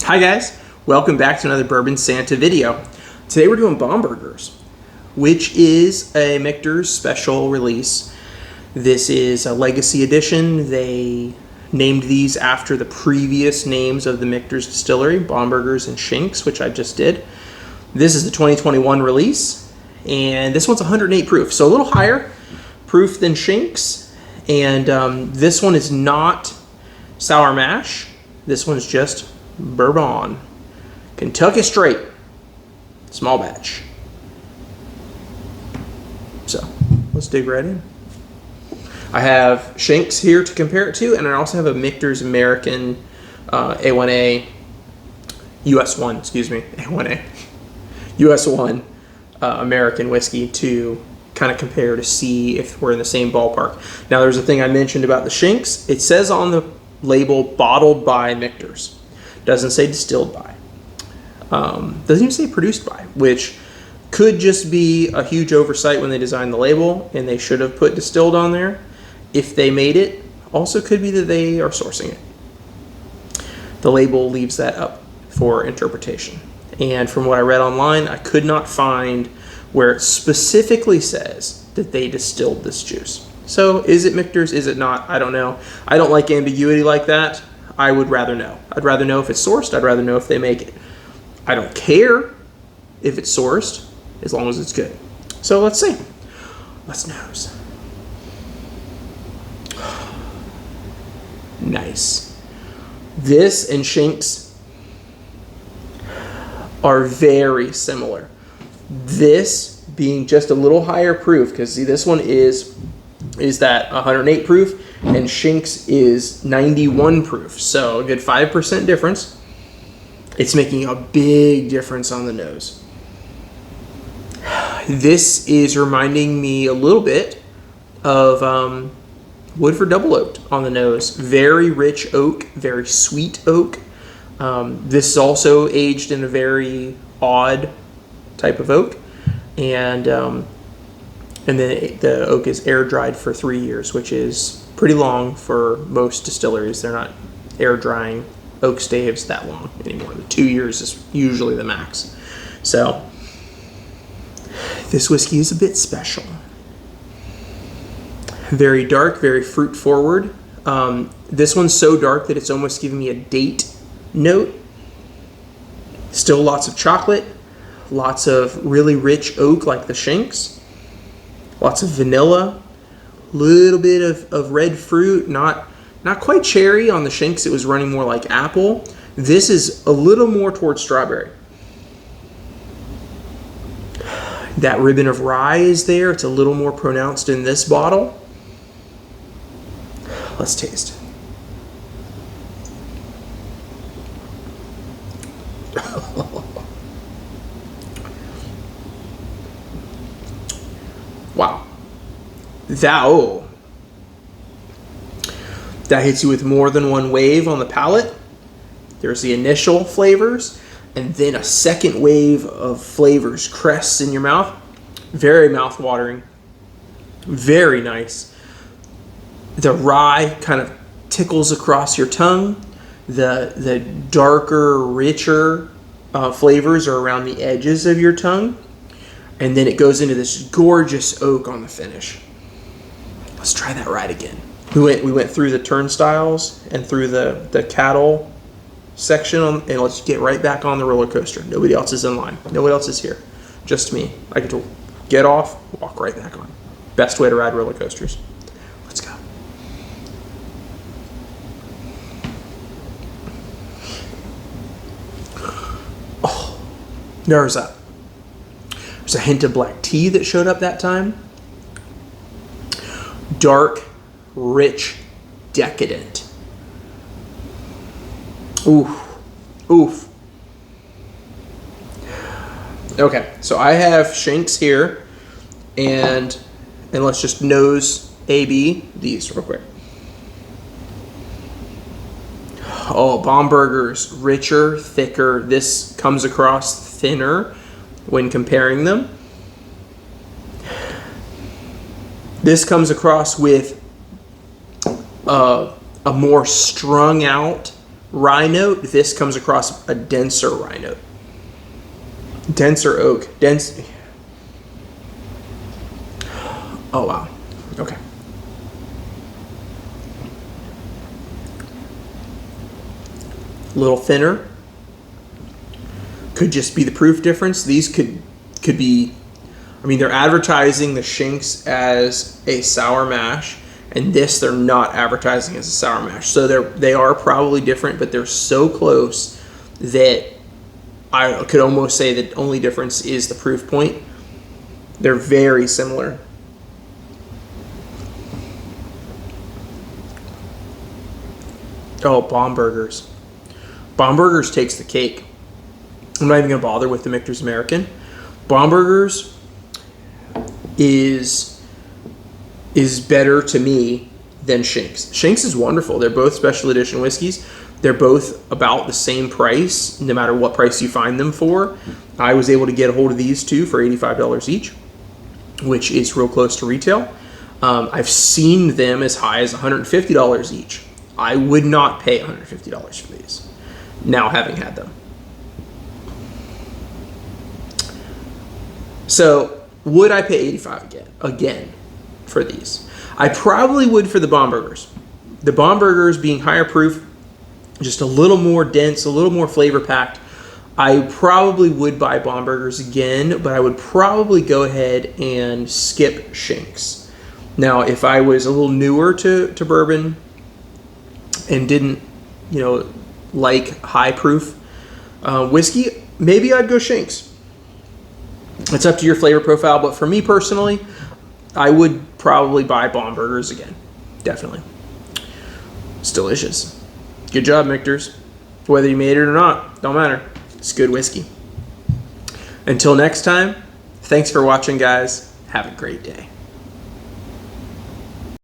Hi guys, welcome back to another Bourbon Santa video. Today we're doing Bombergers, which is a Michter's special release. This is a legacy edition. They named these after the previous names of the Michter's distillery, Bombergers and Shinks, which I just did. This is the 2021 release, and this one's 108 proof, so a little higher proof than Shinks. And this one is not sour mash. This one's just Bourbon, Kentucky straight, small batch. So let's dig right in. I have Shinks here to compare it to, and I also have a Michter's American A1A, US 1, excuse me, A1A, US 1 American whiskey to kind of compare to see if we're in the same ballpark. Now there's a thing I mentioned about the Shinks. It says on the label bottled by Michter's. Doesn't say distilled by. Doesn't even say produced by, which could just be a huge oversight when they designed the label and they should have put distilled on there. If they made it, also could be that they are sourcing it. The label leaves that up for interpretation. And from what I read online, I could not find where it specifically says that they distilled this juice. So is it Michter's? Is it not? I don't know. I don't like ambiguity like that. I would rather know. I'd rather know if it's sourced. I'd rather know if they make it. I don't care if it's sourced as long as it's good. So let's see. Let's nose. Nice. This and Shinks are very similar. This being just a little higher proof, because see, this one is that 108 proof and Shinks is 91 proof. So a good 5% difference. It's making a big difference on the nose. This is reminding me a little bit of Woodford Double Oaked on the nose. Very rich oak, very sweet oak. This is also aged in a very odd type of oak. And then the oak is air dried for 3 years, which is pretty long for most distilleries. They're not air drying oak staves that long anymore. The 2 years is usually the max. So this whiskey is a bit special. Very dark, very fruit forward. This one's so dark that it's almost giving me a date note. Still lots of chocolate, lots of really rich oak like the Shinks, lots of vanilla, little bit of red fruit, not quite cherry. On the Shinks it was running more like apple. This is a little more towards strawberry. That ribbon of rye is there. It's a little more pronounced in this bottle. Let's taste. Wow. That hits you with more than one wave on the palate. There's the initial flavors, and then a second wave of flavors crests in your mouth. Very mouth-watering. Very nice. The rye kind of tickles across your tongue. The darker, richer flavors are around the edges of your tongue. And then it goes into this gorgeous oak on the finish. Let's try that right again. We went through the turnstiles and through the cattle section, and let's get right back on the roller coaster. Nobody else is in line. Nobody else is here. Just me. I get to get off, walk right back on. Best way to ride roller coasters. Let's go. Oh, there's a hint of black tea that showed up that time. Dark, rich, decadent. Oof. Oof. Okay, so I have Shinks here, and let's just nose A-B these real quick. Oh, Bomberger's richer, thicker. This comes across thinner when comparing them. This comes across with a more strung out rye note. This comes across a denser rye note. Denser oak. Dense. Oh, wow. Okay. A little thinner. Could just be the proof difference. These could be, I mean, they're advertising the Shinks as a sour mash, and this they're not advertising as a sour mash. So they are probably different, but they're so close that I could almost say the only difference is the proof point. They're very similar. Oh, Bombergers. Bombergers takes the cake. I'm not even going to bother with the Michter's American. Bombergers is better to me than Shinks. Shinks is wonderful. They're both special edition whiskeys. They're both about the same price, no matter what price you find them for. I was able to get a hold of these two for $85 each, which is real close to retail. I've seen them as high as $150 each. I would not pay $150 for these, now having had them. So, would I pay $85 again for these? I probably would for the Bombergers. The Bombergers being higher proof, just a little more dense, a little more flavor packed. I probably would buy Bombergers again, but I would probably go ahead and skip Shinks. Now, if I was a little newer to bourbon and didn't, like high proof whiskey, maybe I'd go Shinks. It's up to your flavor profile, but for me personally, I would probably buy Bombergers again. Definitely. It's delicious. Good job, Michter's. Whether you made it or not, don't matter. It's good whiskey. Until next time, thanks for watching, guys. Have a great day.